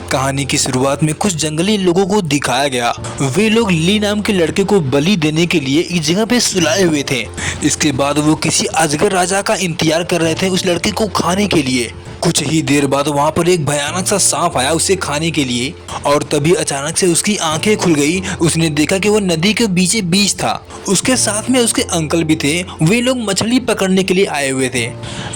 कहानी की शुरुआत में कुछ जंगली लोगों को दिखाया गया। वे लोग ली नाम के लड़के को बलि देने के लिए एक जगह पे सुलाए हुए थे। इसके बाद वो किसी अजगर राजा का इंतजार कर रहे थे उस लड़के को खाने के लिए। कुछ ही देर बाद वहाँ पर एक भयानक सा सांप आया उसे खाने के लिए, और तभी अचानक से उसकी आंखें खुल गई। उसने देखा कि वो नदी के बीचे बीच था। उसके साथ में उसके अंकल भी थे। वे लोग मछली पकड़ने के लिए आए हुए थे।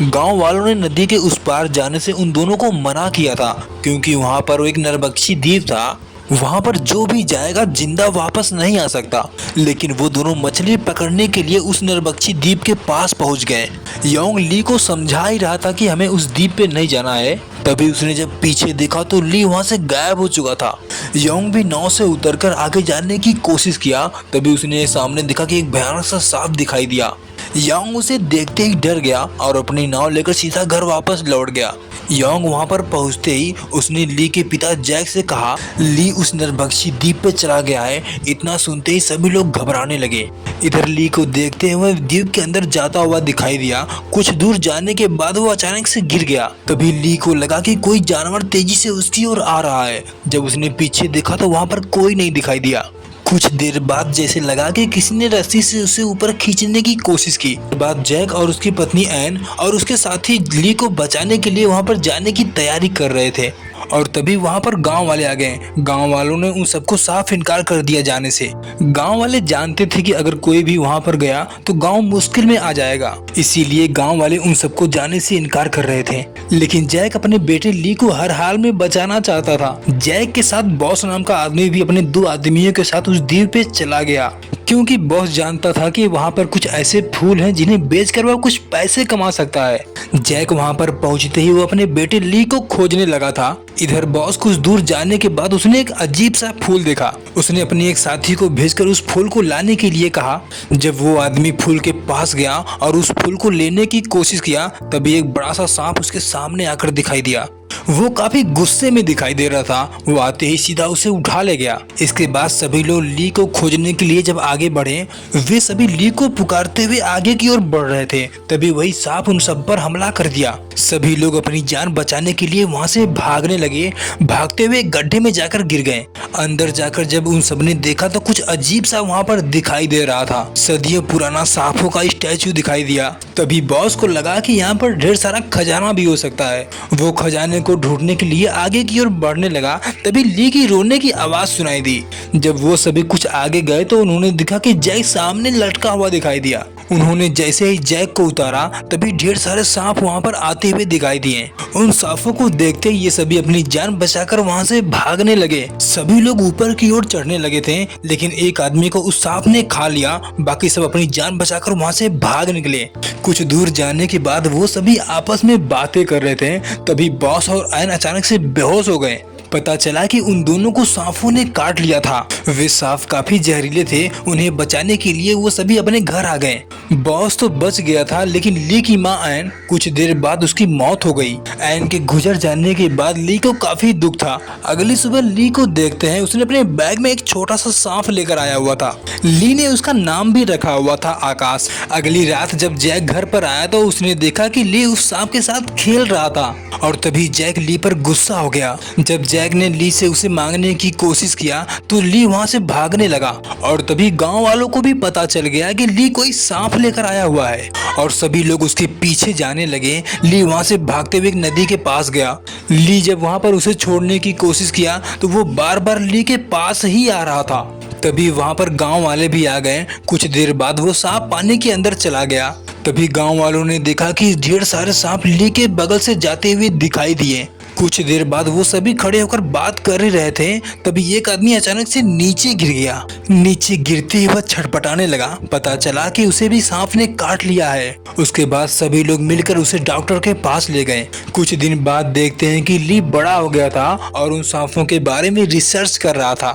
गांव वालों ने नदी के उस पार जाने से उन दोनों को मना किया था, क्योंकि वहाँ पर एक नरभक्षी द्वीप था। वहाँ पर जो भी जाएगा जिंदा वापस नहीं आ सकता। लेकिन वो दोनों मछली पकड़ने के लिए उस नरभक्षी द्वीप के पास पहुँच गए। योंग ली को समझा ही रहा था कि हमें उस द्वीप पे नहीं जाना है। तभी उसने जब पीछे देखा तो ली वहाँ से गायब हो चुका था। योंग भी नाव से उतरकर आगे जाने की कोशिश किया। तभी उसने सामने देखा कि एक भयानक सा सांप दिखाई दिया। योंग उसे देखते ही डर गया और अपनी नाव लेकर सीधा घर वापस लौट गया। योंग वहां पर पहुंचते ही उसने ली के पिता जैक से कहा, ली उस नरभक्षी द्वीप पे चला गया है। इतना सुनते ही सभी लोग घबराने लगे। इधर ली को देखते हुए द्वीप के अंदर जाता हुआ दिखाई दिया। कुछ दूर जाने के बाद वो अचानक से गिर गया। तभी ली को लगा कि कोई जानवर तेजी से उसकी ओर आ रहा है। जब उसने पीछे देखा तो वहां पर कोई नहीं दिखाई दिया। कुछ देर बाद जैसे लगा कि किसी ने रस्सी से उसे ऊपर खींचने की कोशिश की। बाद जैक और उसकी पत्नी एन और उसके साथी ली को बचाने के लिए वहां पर जाने की तैयारी कर रहे थे, और तभी वहां पर गांव वाले आ गए। गांव वालों ने उन सबको साफ इनकार कर दिया जाने से। गांव वाले जानते थे कि अगर कोई भी वहां पर गया तो गांव मुश्किल में आ जाएगा, इसीलिए गांव वाले उन सबको जाने से इनकार कर रहे थे। लेकिन जैक अपने बेटे ली को हर हाल में बचाना चाहता था। जैक के साथ बॉस नाम का आदमी भी अपने 2 आदमियों के साथ उस द्वीप पे चला गया, क्योंकि बॉस जानता था कि वहाँ पर कुछ ऐसे फूल हैं जिन्हें बेचकर वह कुछ पैसे कमा सकता है। जैक वहाँ पर पहुँचते ही वो अपने बेटे ली को खोजने लगा था। इधर बॉस कुछ दूर जाने के बाद उसने एक अजीब सा फूल देखा। उसने अपने एक साथी को भेजकर उस फूल को लाने के लिए कहा। जब वो आदमी फूल के पास गया और उस फूल को लेने की कोशिश किया, तभी एक बड़ा सा सांप उसके सामने आकर दिखाई दिया। वो काफी गुस्से में दिखाई दे रहा था। वो आते ही सीधा उसे उठा ले गया। इसके बाद सभी लोग ली को खोजने के लिए जब आगे बढ़े, वे सभी ली को पुकारते हुए आगे की ओर बढ़ रहे थे। तभी वही सांप उन सब पर हमला कर दिया। सभी लोग अपनी जान बचाने के लिए वहां से भागने लगे। भागते हुए गड्ढे में जाकर गिर गए। अंदर जाकर जब उन सब ने देखा तो कुछ अजीब सा वहाँ पर दिखाई दे रहा था। सदियों पुराना सांपों का स्टैचू दिखाई दिया। तभी बॉस को लगा कि यहाँ पर ढेर सारा खजाना भी हो सकता है। वो खजाने को ढूंढने के लिए आगे की ओर बढ़ने लगा। तभी ली की रोने की आवाज सुनाई दी। जब वो सभी कुछ आगे गए तो उन्होंने देखा कि जैक सामने लटका हुआ दिखाई दिया। उन्होंने जैसे ही जैक को उतारा तभी ढेर सारे सांप वहां पर आते हुए दिखाई दिए। उन सांपों को देखते ही ये सभी अपनी जान बचाकर वहां से भागने लगे। सभी लोग ऊपर की ओर चढ़ने लगे थे, लेकिन एक आदमी को उस सांप ने खा लिया। बाकी सब अपनी जान बचाकर वहां से भाग निकले। कुछ दूर जाने के बाद वो सभी आपस में बातें कर रहे थे। तभी बॉस और एन अचानक से बेहोश हो गए। पता चला कि उन दोनों को सांपों ने काट लिया था। वे सांप काफी जहरीले थे। उन्हें बचाने के लिए वो सभी अपने घर आ गए। बॉस तो बच गया था, लेकिन ली की माँ एन, कुछ देर बाद उसकी मौत हो गई। एन के गुजर जाने के बाद ली को काफी दुख था। अगली सुबह ली को देखते हैं उसने अपने बैग में एक छोटा सा सांप लेकर आया हुआ था। ली ने उसका नाम भी रखा हुआ था आकाश। अगली रात जब जैक घर पर आया तो उसने देखा कि ली उस सांप के साथ खेल रहा था, और तभी जैक ली पर गुस्सा हो गया। जब जैक ने ली से उसे मांगने की कोशिश किया तो ली वहां से भागने लगा, और तभी गांव वालों को भी पता चल गया कि ली कोई सांप लेकर आया हुआ है, और सभी लोग उसके पीछे जाने लगे। ली वहां से भागते हुए एक नदी के पास गया। ली जब वहां पर उसे छोड़ने की कोशिश किया तो वो बार बार ली के पास ही आ रहा था। तभी वहां पर गांव वाले भी आ गए। कुछ देर बाद वो सांप पानी के अंदर चला गया। तभी गांव वालों ने देखा कि ढेर सारे सांप ली के बगल से जाते हुए दिखाई दिए। कुछ देर बाद वो सभी खड़े होकर बात कर ही रहे थे। तभी एक आदमी अचानक से नीचे गिर गया। नीचे गिरते ही वह छटपटाने लगा। पता चला कि उसे भी सांप ने काट लिया है। उसके बाद सभी लोग मिलकर उसे डॉक्टर के पास ले गए। कुछ दिन बाद देखते हैं कि ली बड़ा हो गया था और उन सांपों के बारे में रिसर्च कर रहा था।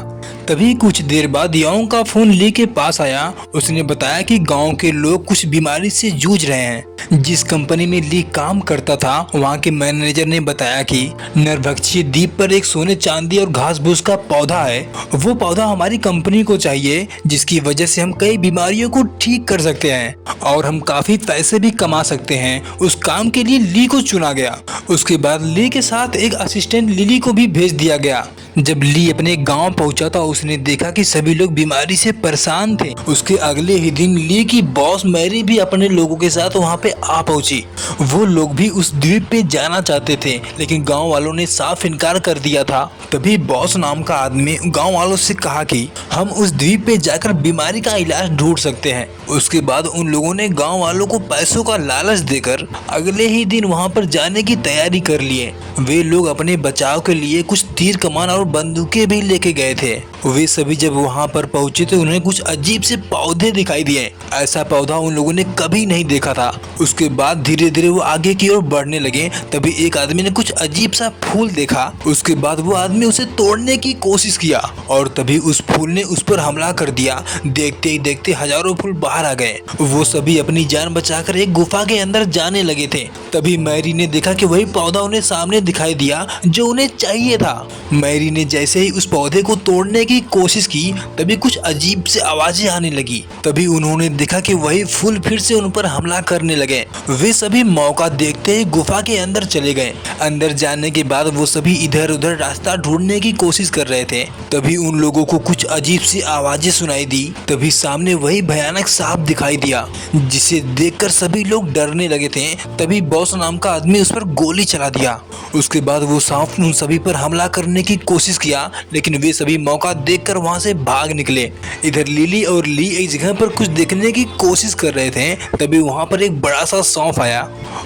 तभी कुछ देर बाद योंग का फोन ली के पास आया। उसने बताया कि गांव के लोग कुछ बीमारी से जूझ रहे हैं। जिस कंपनी में ली काम करता था वहाँ के मैनेजर ने बताया कि नरभक्षी द्वीप पर एक सोने चांदी और घास फूस का पौधा है। वो पौधा हमारी कंपनी को चाहिए, जिसकी वजह से हम कई बीमारियों को ठीक कर सकते हैं और हम काफी पैसे भी कमा सकते हैं। उस काम के लिए ली को चुना गया। उसके बाद ली के साथ एक असिस्टेंट लिली को भी भेज दिया गया। जब ली अपने गांव पहुंचा तो उसने देखा कि सभी लोग बीमारी से परेशान थे। उसके अगले ही दिन ली की बॉस मैरी भी अपने लोगों के साथ वहां पे आ पहुंची। वो लोग भी उस द्वीप पे जाना चाहते थे, लेकिन गांव वालों ने साफ इनकार कर दिया था। तभी बॉस नाम का आदमी गांव वालों से कहा कि हम उस द्वीप पे जाकर बीमारी का इलाज ढूंढ सकते हैं। उसके बाद उन लोगों ने गांव वालों को पैसों का लालच देकर अगले ही दिन वहां पर जाने की तैयारी कर लिए। वे लोग अपने बचाव के लिए कुछ तीर कमान और बंदूकें भी लेके गए थे। वे सभी जब वहां पर पहुंचे तो उन्हें कुछ अजीब से पौधे दिखाई दिए। ऐसा पौधा उन लोगों ने कभी नहीं देखा था। उसके बाद धीरे धीरे वो आगे की ओर बढ़ने लगे। तभी एक आदमी ने कुछ अजीब सा फूल देखा। उसके बाद वो आदमी उसे तोड़ने की कोशिश किया और तभी उस फूल ने उस पर हमला कर दिया। देखते ही देखते हजारों फूल बाहर आ गए। वो सभी अपनी जान बचाकर एक गुफा के अंदर जाने लगे थे। तभी मैरी ने देखा कि वही पौधा उन्हें सामने दिखाई दिया जो उन्हें चाहिए था। मैरी ने जैसे ही उस पौधे को तोड़ने की कोशिश की तभी कुछ अजीब से आवाजें आने लगी। तभी उन्होंने देखा कि वही फूल फिर से उन पर हमला करने लगे। वे सभी मौका देखते ही गुफा के अंदर चले गए। अंदर जाने के बाद वो सभी इधर उधर रास्ता ढूंढने की कोशिश कर रहे थे। तभी उन लोगों को कुछ अजीब सी आवाजें सुनाई दी। तभी सामने वही भयानक सांप दिखाई दिया, जिसे देखकर सभी लोग डरने लगे थे। तभी बॉस नाम का आदमी उस पर गोली चला दिया। उसके बाद वो सांप उन सभी पर हमला करने की कोशिश किया, लेकिन वे सभी मौका देखकर वहां से भाग निकले। इधर लिली और ली एक जगह पर कुछ देखने की कोशिश कर रहे थे। तभी वहां पर एक बड़ा सा सांप आया।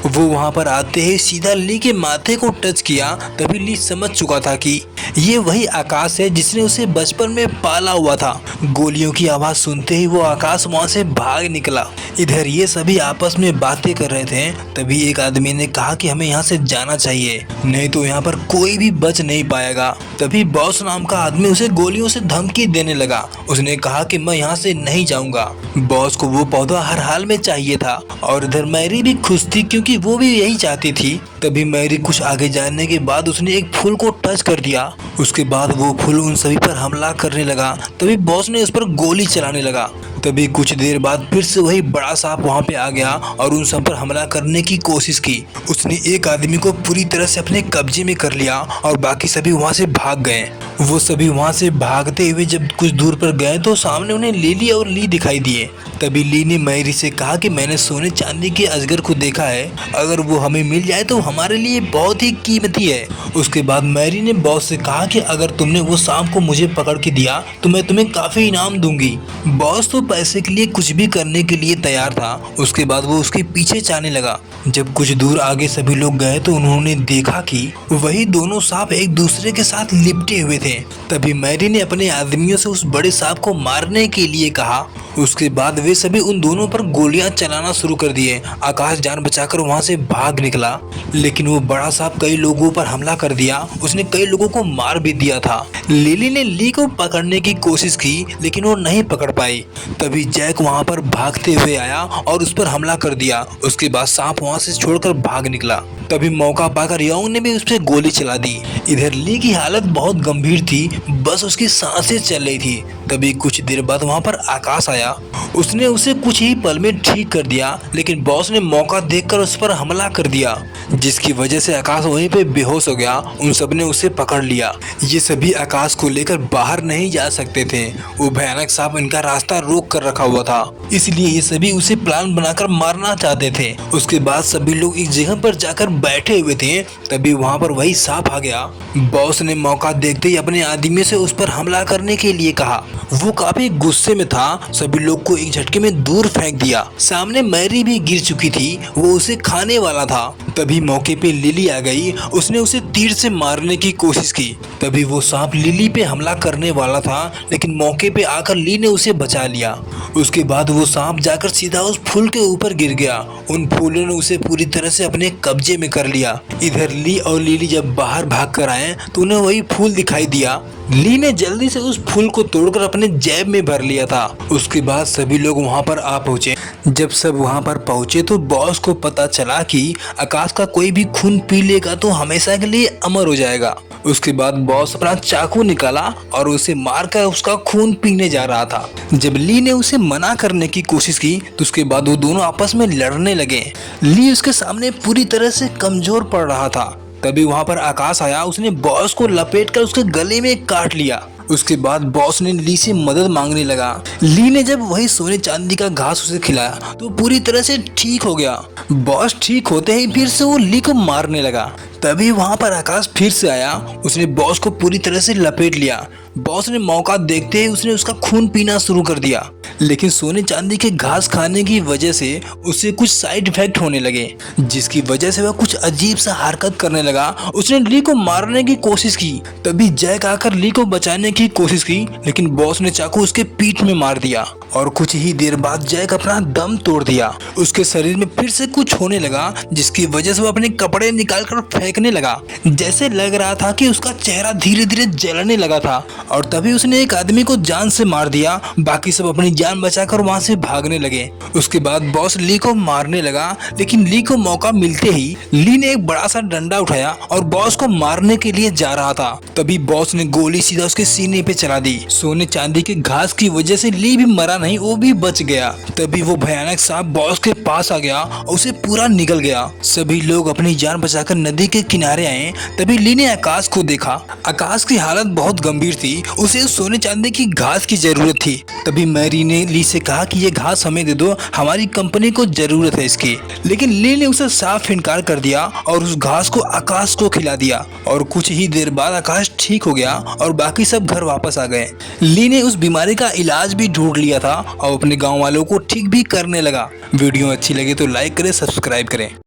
वो वहां पर आते ही सीधा ली के माथे को टच किया। तभी ली समझ चुका था कि ये वही आकाश है जिसने उसे बचपन में पाला हुआ था। गोलियों की आवाज सुनते ही वो आकाश वहां से भाग निकला। इधर ये सभी आपस में बातें कर रहे थे। तभी एक आदमी ने कहा कि हमें यहाँ से जाना चाहिए, नहीं तो यहाँ पर कोई भी बच नहीं पाएगा। तभी बॉस नाम का आदमी उसे गोलियों से धमकी देने लगा। उसने कहा कि मैं यहाँ से नहीं जाऊंगा। बॉस को वो पौधा हर हाल में चाहिए था और इधर मैरी भी खुश थी क्योंकि वो भी यही चाहती थी। तभी मैरी कुछ आगे जाने के बाद उसने एक फूल को टच कर दिया। उसके बाद वो फूल उन सभी पर हमला करने लगा। तभी बॉस ने उस पर गोली चलाने लगा। तभी कुछ देर बाद फिर से वही बड़ा सांप वहां पे आ गया और उन सब पर हमला करने की कोशिश की। उसने एक आदमी को पूरी तरह से अपने कब्जे में कर लिया और बाकी सभी वहां से भाग गए। वो सभी वहां से भागते हुए जब कुछ दूर पर गए तो सामने उन्हें लिली और ली दिखाई दिए। तभी ली ने मैरी से कहा कि मैंने सोने चांदी के अजगर को देखा है, अगर वो हमें मिल जाए तो हमारे लिए बहुत ही कीमती है। उसके बाद मैरी ने बॉस से कहा कि अगर तुमने वो सांप को मुझे पकड़ के दिया तो मैं तुम्हें काफी इनाम दूंगी। बॉस तो पैसे के लिए कुछ भी करने के लिए तैयार था। उसके बाद वो उसके पीछे जाने लगा। जब कुछ दूर आगे सभी लोग गए तो उन्होंने देखा कि वही दोनों सांप एक दूसरे के साथ लिपटे हुए थे। तभी मैरी ने अपने आदमियों से उस बड़े सांप को मारने के लिए कहा। उसके बाद वे सभी उन दोनों पर गोलियां चलाना शुरू कर दिए। आकाश जान बचाकर वहां से भाग निकला, लेकिन वो बड़ा सांप कई लोगों पर हमला कर दिया। उसने कई लोगों को मार भी दिया था। लिली ने ली को पकड़ने की कोशिश की, लेकिन वो नहीं पकड़ पाई। तभी जैक वहां पर भागते हुए आया और उस पर हमला कर दिया। उसके बाद सांप वहां से छोड़कर भाग निकला। तभी मौका पाकर योंग ने भी उस पर गोली चला दी। इधर ली की हालत बहुत गंभीर थी, बस उसकी सांसें चल रही थी। तभी कुछ देर बाद वहां पर आकाश आया। उसने उसे कुछ ही पल में ठीक कर दिया, लेकिन बॉस ने मौका देखकर उस पर हमला कर दिया, जिसकी वजह से आकाश वहीं पे बेहोश हो गया। उन सब ने उसे पकड़ लिया। ये सभी आकाश को लेकर बाहर नहीं जा सकते थे। वो भयानक सांप इनका रास्ता रोक कर रखा हुआ था, इसलिए ये सभी उसे प्लान बनाकर मारना चाहते थे। उसके बाद सभी लोग एक जगह पर जाकर बैठे हुए थे। तभी वहां पर वही सांप आ गया। बॉस ने मौका देखते ही अपने आदमी से उस पर हमला करने के लिए कहा। वो काफी गुस्से में था। सभी लोग को एक झटके में दूर फेंक दिया। सामने मैरी भी गिर चुकी थी, वो उसे खाने वाला था। तभी मौके पे लिली आ गई। उसने उसे तीर से मारने की कोशिश की। तभी वो सांप लिली पे हमला करने वाला था, लेकिन मौके पे आकर ली ने उसे बचा लिया। उसके बाद वो सांप जाकर सीधा उस फूल के ऊपर गिर गया। उन फूलों ने उसे पूरी तरह से अपने कब्जे में कर लिया। इधर ली और लिली जब बाहर भाग कर आए तो उन्हें वही फूल दिखाई दिया। ली ने जल्दी से उस फूल को तोड़कर अपने जेब में भर लिया था। उसके बाद सभी लोग वहां पर आ पहुंचे। जब सब वहां पर पहुंचे तो बॉस को पता चला कि आकाश का कोई भी खून पी लेगा तो हमेशा के लिए अमर हो जाएगा। उसके बाद बॉस अपना चाकू निकाला और उसे मारकर उसका खून पीने जा रहा था। जब ली ने उसे मना करने की कोशिश की तो उसके बाद वो दोनों आपस में लड़ने लगे। ली उसके सामने पूरी तरह से कमजोर पड़ रहा था। तभी वहां पर आकाश आया। उसने बॉस को लपेटकर उसके गले में काट लिया। उसके बाद बॉस ने ली से मदद मांगने लगा। ली ने जब वही सोने चांदी का घास उसे खिलाया तो पूरी तरह से ठीक हो गया। बॉस ठीक होते ही फिर से वो ली को मारने लगा। तभी वहां पर आकाश फिर से आया। उसने बॉस को पूरी तरह से लपेट लिया। बॉस ने मौका देखते ही उसने उसका खून पीना शुरू कर दिया, लेकिन सोने चांदी के घास खाने की वजह से उसे कुछ साइड इफेक्ट होने लगे, जिसकी वजह से वह कुछ अजीब सा हरकत करने लगा। उसने ली को मारने की कोशिश की। तभी जैक आकर ली को बचाने की कोशिश की, लेकिन बॉस ने चाकू उसके पीठ में मार दिया और कुछ ही देर बाद जैक अपना दम तोड़ दिया। उसके शरीर में फिर से कुछ होने लगा, जिसकी वजह से वो अपने कपड़े निकालकर फेंकने लगा। जैसे लग रहा था कि उसका चेहरा धीरे धीरे जलने लगा था। और तभी उसने एक आदमी को जान से मार दिया। बाकी सब अपनी जान बचाकर वहां से भागने लगे। उसके बाद बॉस ली को मारने लगा, लेकिन ली को मौका मिलते ही ली ने एक बड़ा सा डंडा उठाया और बॉस को मारने के लिए जा रहा था। तभी बॉस ने गोली सीधा उसके सीने पे चला दी। सोने चांदी के घास की वजह से ली भी मरा नहीं, वो भी बच गया। तभी वो भयानक सांप बॉस के पास आ गया और उसे पूरा निगल गया। सभी लोग अपनी जान बचाकर नदी के किनारे आए। तभी ली ने आकाश को देखा। आकाश की हालत बहुत गंभीर थी। उसे सोने चांदी की घास की जरूरत थी। तभी मैरी ने ली से कहा कि ये घास हमें दे दो, हमारी कंपनी को जरूरत है इसकी। लेकिन ली ने उसे साफ इनकार कर दिया और उस घास को आकाश को खिला दिया। और कुछ ही देर बाद आकाश ठीक हो गया और बाकी सब घर वापस आ गए। ली ने उस बीमारी का इलाज भी ढूंढ लिया था और अपने गाँव वालों को ठीक भी करने लगा। वीडियो अच्छी लगे तो लाइक करें, सब्सक्राइब करें।